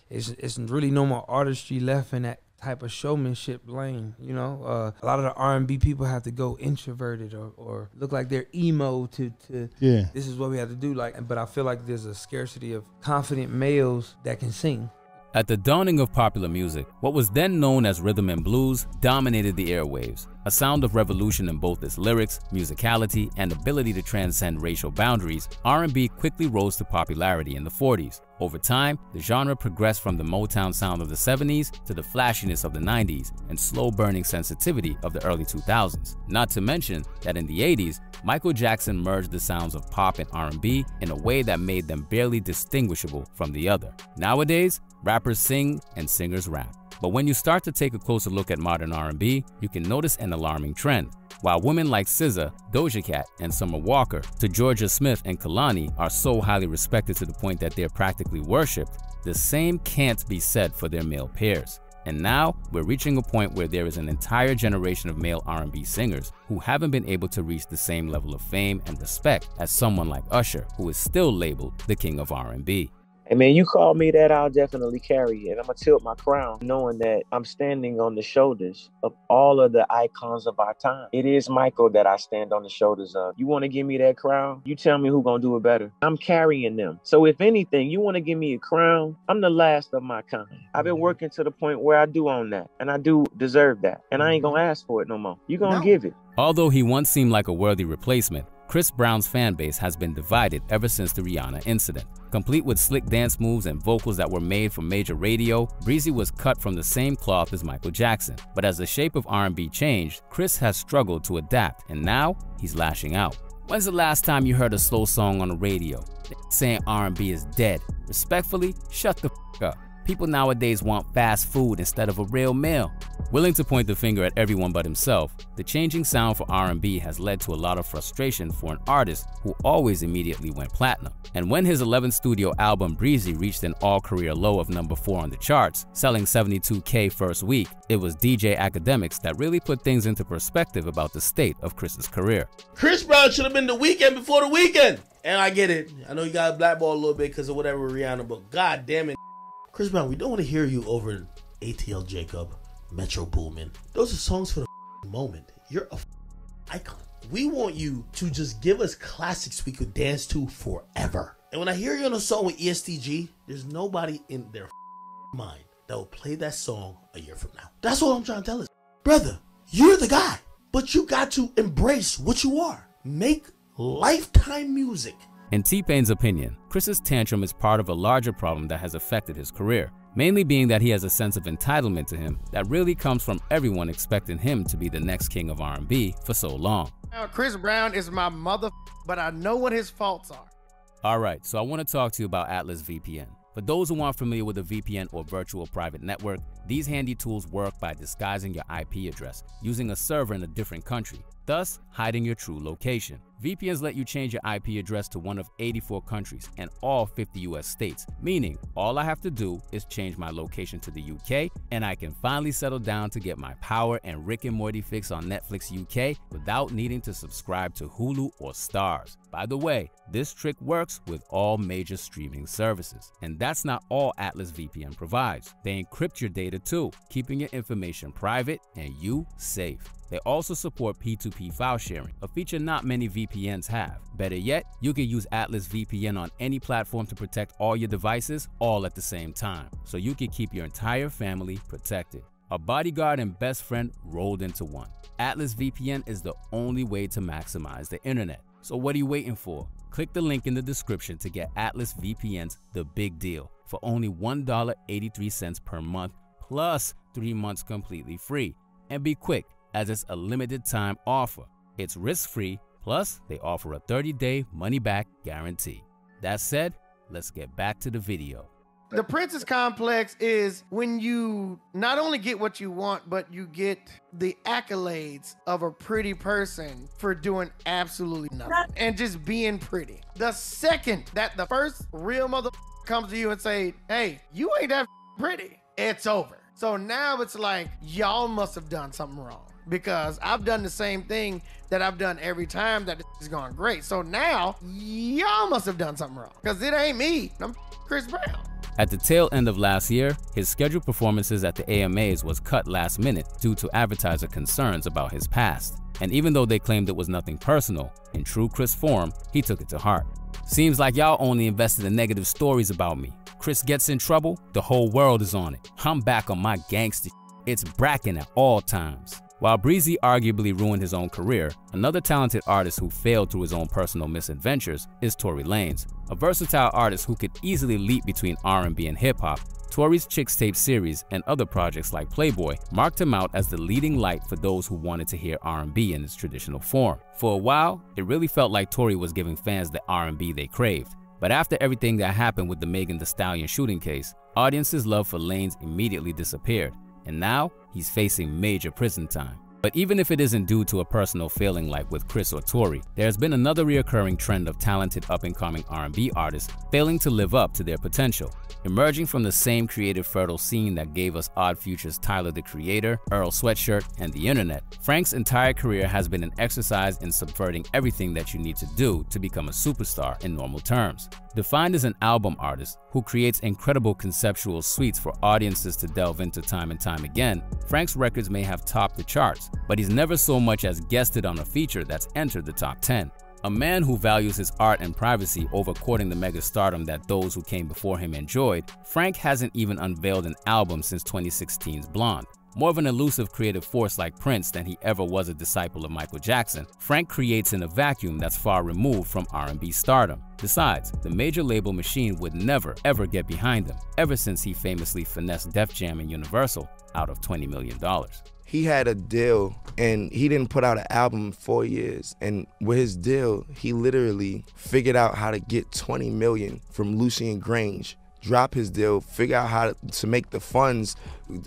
it's really no more artistry left in that type of showmanship lane, you know. A lot of the R&B people have to go introverted or look like they're emo to this is what we have to do. Like, but I feel like there's a scarcity of confident males that can sing. At the dawning of popular music, what was then known as rhythm and blues dominated the airwaves, a sound of revolution in both its lyrics, musicality, and ability to transcend racial boundaries. R&B quickly rose to popularity in the 40s. Over time, the genre progressed from the Motown sound of the 70s to the flashiness of the 90s and slow-burning sensitivity of the early 2000s. Not to mention that in the 80s, Michael Jackson merged the sounds of pop and R&B in a way that made them barely distinguishable from the other. Nowadays, rappers sing and singers rap. But when you start to take a closer look at modern R&B, you can notice an alarming trend. While women like SZA, Doja Cat, and Summer Walker, to Georgia Smith and Kehlani are so highly respected to the point that they're practically worshipped, the same can't be said for their male peers. And now, we're reaching a point where there is an entire generation of male R&B singers who haven't been able to reach the same level of fame and respect as someone like Usher, who is still labeled the king of R&B. Hey man, you call me that, I'll definitely carry it. I'm gonna tilt my crown knowing that I'm standing on the shoulders of all of the icons of our time. It is Michael that I stand on the shoulders of. You wanna give me that crown? You tell me who gonna do it better. I'm carrying them. So if anything, you wanna give me a crown, I'm the last of my kind. I've been working to the point where I do own that, and I do deserve that. And I ain't gonna ask for it no more. You gonna give it. Although he once seemed like a worthy replacement, Chris Brown's fan base has been divided ever since the Rihanna incident. Complete with slick dance moves and vocals that were made for major radio, Breezy was cut from the same cloth as Michael Jackson. But as the shape of R&B changed, Chris has struggled to adapt, and now he's lashing out. When's the last time you heard a slow song on the radio? Saying R&B is dead. Respectfully, shut the f up. People nowadays want fast food instead of a real meal. Willing to point the finger at everyone but himself, the changing sound for R&B has led to a lot of frustration for an artist who always immediately went platinum. And when his 11th studio album Breezy reached an all-career low of number 4 on the charts, selling 72K first week, it was DJ Academics that really put things into perspective about the state of Chris's career. Chris Brown should have been the weekend before the weekend. And I get it. I know you got blackballed a little bit because of whatever Rihanna, but god damn it. Chris Brown, we don't want to hear you over ATL Jacob, Metro Boomin. Those are songs for the moment. You're a icon. We want you to just give us classics we could dance to forever. And when I hear you on a song with ESTG, there's nobody in their mind that will play that song a year from now. That's what I'm trying to tell us. Brother, you're the guy, but you got to embrace what you are. Make lifetime music. In T-Pain's opinion, Chris's tantrum is part of a larger problem that has affected his career, mainly being that he has a sense of entitlement to him that really comes from everyone expecting him to be the next king of R&B for so long. Now, Chris Brown is my mother, but I know what his faults are. Alright, so I want to talk to you about Atlas VPN. For those who aren't familiar with a VPN or virtual private network, these handy tools work by disguising your IP address, using a server in a different country, thus hiding your true location. VPNs let you change your IP address to one of 84 countries and all 50 US states, meaning all I have to do is change my location to the UK and I can finally settle down to get my Power and Rick and Morty fix on Netflix UK without needing to subscribe to Hulu or Starz. By the way, this trick works with all major streaming services. And that's not all Atlas VPN provides. They encrypt your data too, keeping your information private and you safe. They also support P2P file sharing, a feature not many VPNs have. Better yet, you can use Atlas VPN on any platform to protect all your devices all at the same time, so you can keep your entire family protected. A bodyguard and best friend rolled into one. Atlas VPN is the only way to maximize the internet. So what are you waiting for? Click the link in the description to get Atlas VPN's The Big Deal for only $1.83 per month plus 3 months completely free. And be quick, as it's a limited time offer. It's risk-free, plus they offer a 30-day money-back guarantee. That said, let's get back to the video. The princess complex is when you not only get what you want, but you get the accolades of a pretty person for doing absolutely nothing and just being pretty. The second that the first real mother comes to you and say, hey, you ain't that pretty, it's over. So now it's like, y'all must have done something wrong, because I've done the same thing that I've done every time that it's gone great. So now y'all must have done something wrong, because it ain't me. I'm Chris Brown. At the tail end of last year, his scheduled performances at the AMAs was cut last minute due to advertiser concerns about his past. And even though they claimed it was nothing personal, in true Chris form, he took it to heart. Seems like y'all only invested in negative stories about me. Chris gets in trouble, the whole world is on it. I'm back on my gangster. It's bracking at all times. While Breezy arguably ruined his own career, another talented artist who failed through his own personal misadventures is Tory Lanez, a versatile artist who could easily leap between R&B and hip-hop. Tory's Chixtape series and other projects like Playboy marked him out as the leading light for those who wanted to hear R&B in its traditional form. For a while, it really felt like Tory was giving fans the R&B they craved. But after everything that happened with the Megan Thee Stallion shooting case, audiences' love for Lanez immediately disappeared, and now he's facing major prison time. But even if it isn't due to a personal failing like with Chris or Tory, there's been another reoccurring trend of talented up-and-coming R&B artists failing to live up to their potential. Emerging from the same creative fertile scene that gave us Odd Future's Tyler the Creator, Earl Sweatshirt, and the internet, Frank's entire career has been an exercise in subverting everything that you need to do to become a superstar in normal terms. Defined as an album artist who creates incredible conceptual suites for audiences to delve into time and time again, Frank's records may have topped the charts, but he's never so much as guested on a feature that's entered the top 10. A man who values his art and privacy over courting the mega stardom that those who came before him enjoyed, Frank hasn't even unveiled an album since 2016's Blonde. More of an elusive creative force like Prince than he ever was a disciple of Michael Jackson, Frank creates in a vacuum that's far removed from R&B stardom. Besides, the major label machine would never ever get behind him, ever since he famously finessed Def Jam and Universal out of $20 million. He had a deal and he didn't put out an album in 4 years. And with his deal, he literally figured out how to get $20 million from Lucien Grange, drop his deal, figure out how to make the funds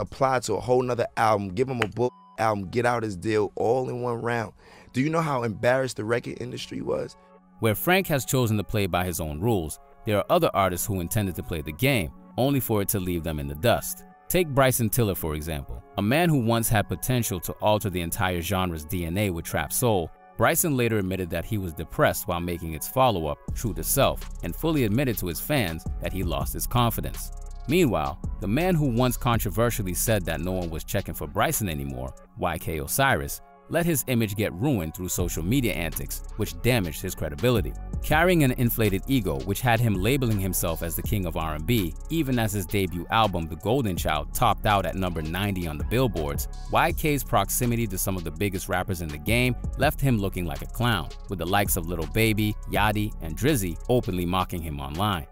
apply to a whole nother album, give him a book album, get out his deal all in one round. Do you know how embarrassed the record industry was? Where Frank has chosen to play by his own rules, there are other artists who intended to play the game, only for it to leave them in the dust. Take Bryson Tiller, for example. A man who once had potential to alter the entire genre's DNA with trap soul, Bryson later admitted that he was depressed while making its follow-up, True to Self, and fully admitted to his fans that he lost his confidence. Meanwhile, the man who once controversially said that no one was checking for Bryson anymore, YK Osiris, let his image get ruined through social media antics, which damaged his credibility. Carrying an inflated ego, which had him labeling himself as the king of R&B, even as his debut album, The Golden Child, topped out at number 90 on the billboards, YK's proximity to some of the biggest rappers in the game left him looking like a clown, with the likes of Lil Baby, Yachty, and Drizzy openly mocking him online.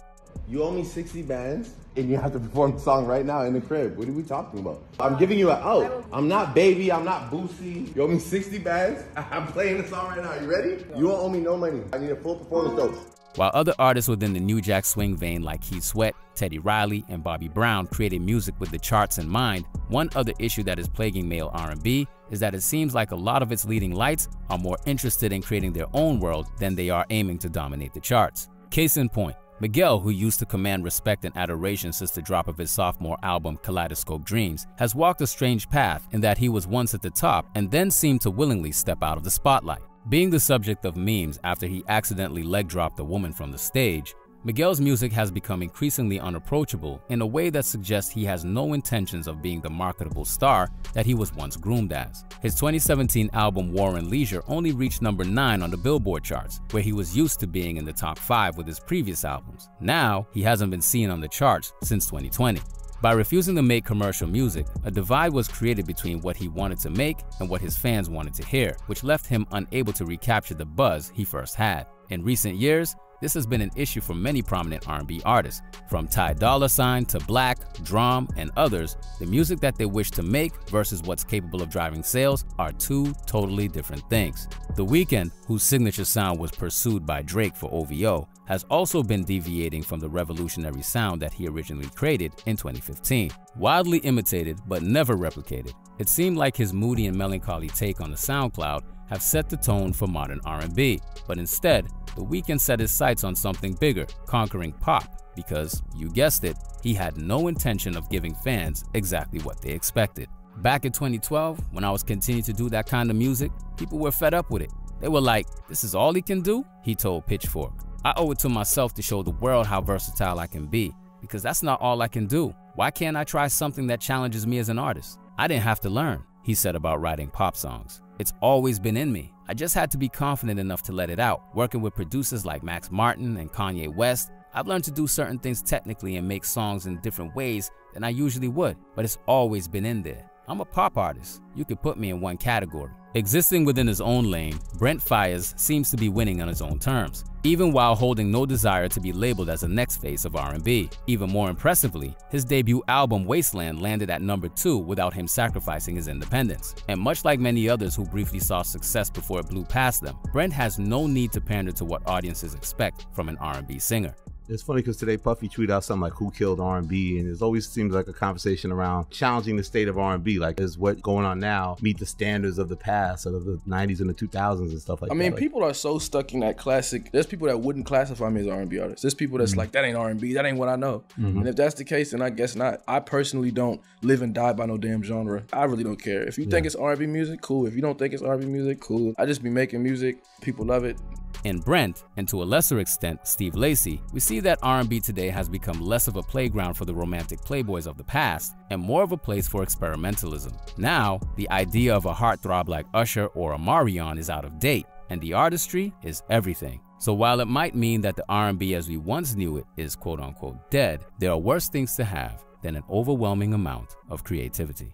You owe me 60 bands, and you have to perform the song right now in the crib. What are we talking about? I'm giving you an out. I'm not Baby, I'm not Boosie. You owe me 60 bands? I'm playing the song right now. You ready? You don't owe me no money. I need a full performance though. While other artists within the New Jack Swing vein like Keith Sweat, Teddy Riley, and Bobby Brown created music with the charts in mind, one other issue that is plaguing male R&B is that it seems like a lot of its leading lights are more interested in creating their own world than they are aiming to dominate the charts. Case in point, Miguel, who used to command respect and adoration since the drop of his sophomore album Kaleidoscope Dreams, has walked a strange path in that he was once at the top and then seemed to willingly step out of the spotlight. Being the subject of memes after he accidentally leg-dropped a woman from the stage, Miguel's music has become increasingly unapproachable in a way that suggests he has no intentions of being the marketable star that he was once groomed as. His 2017 album War and Leisure only reached number 9 on the Billboard charts, where he was used to being in the top 5 with his previous albums. Now, he hasn't been seen on the charts since 2020. By refusing to make commercial music, a divide was created between what he wanted to make and what his fans wanted to hear, which left him unable to recapture the buzz he first had. In recent years, this has been an issue for many prominent R&B artists. From Ty Dolla $ign to Black, Drum, and others, the music that they wish to make versus what's capable of driving sales are two totally different things. The Weeknd, whose signature sound was pursued by Drake for OVO, has also been deviating from the revolutionary sound that he originally created in 2015. Wildly imitated but never replicated, it seemed like his moody and melancholy take on the SoundCloud have set the tone for modern R&B, but instead, The Weeknd set his sights on something bigger, conquering pop, because, you guessed it, he had no intention of giving fans exactly what they expected. Back in 2012, when I was continuing to do that kind of music, people were fed up with it. They were like, "This is all he can do?" He told Pitchfork. "I owe it to myself to show the world how versatile I can be. because that's not all I can do. Why can't I try something that challenges me as an artist? I didn't have to learn, he said about writing pop songs. It's always been in me. I just had to be confident enough to let it out. Working with producers like Max Martin and Kanye West, I've learned to do certain things technically and make songs in different ways than I usually would, but it's always been in there. I'm a pop artist. You could put me in one category. Existing within his own lane, Brent Faiyaz seems to be winning on his own terms, even while holding no desire to be labeled as the next face of R&B. Even more impressively, his debut album Wasteland landed at number 2 without him sacrificing his independence. And much like many others who briefly saw success before it blew past them, Brent has no need to pander to what audiences expect from an R&B singer. It's funny because today Puffy tweeted out something like "Who killed R&B?" and it always seems like a conversation around challenging the state of R&B. Like, is what going on now meet the standards of the past, of the 90s and the 2000s and stuff like that? I mean, like, people are so stuck in that classic. There's people that wouldn't classify me as an R&B artist. There's people that's like, that ain't R&B, that ain't what I know. And if that's the case, then I guess not. I personally don't live and die by no damn genre. I really don't care. If you think it's R&B music, cool. If you don't think it's R&B music, cool. I just be making music. People love it. In Brent, and to a lesser extent Steve Lacy, we see that R&B today has become less of a playground for the romantic playboys of the past and more of a place for experimentalism. Now, the idea of a heartthrob like Usher or Omarion is out of date, and the artistry is everything. So while it might mean that the R&B as we once knew it is quote-unquote dead, there are worse things to have than an overwhelming amount of creativity.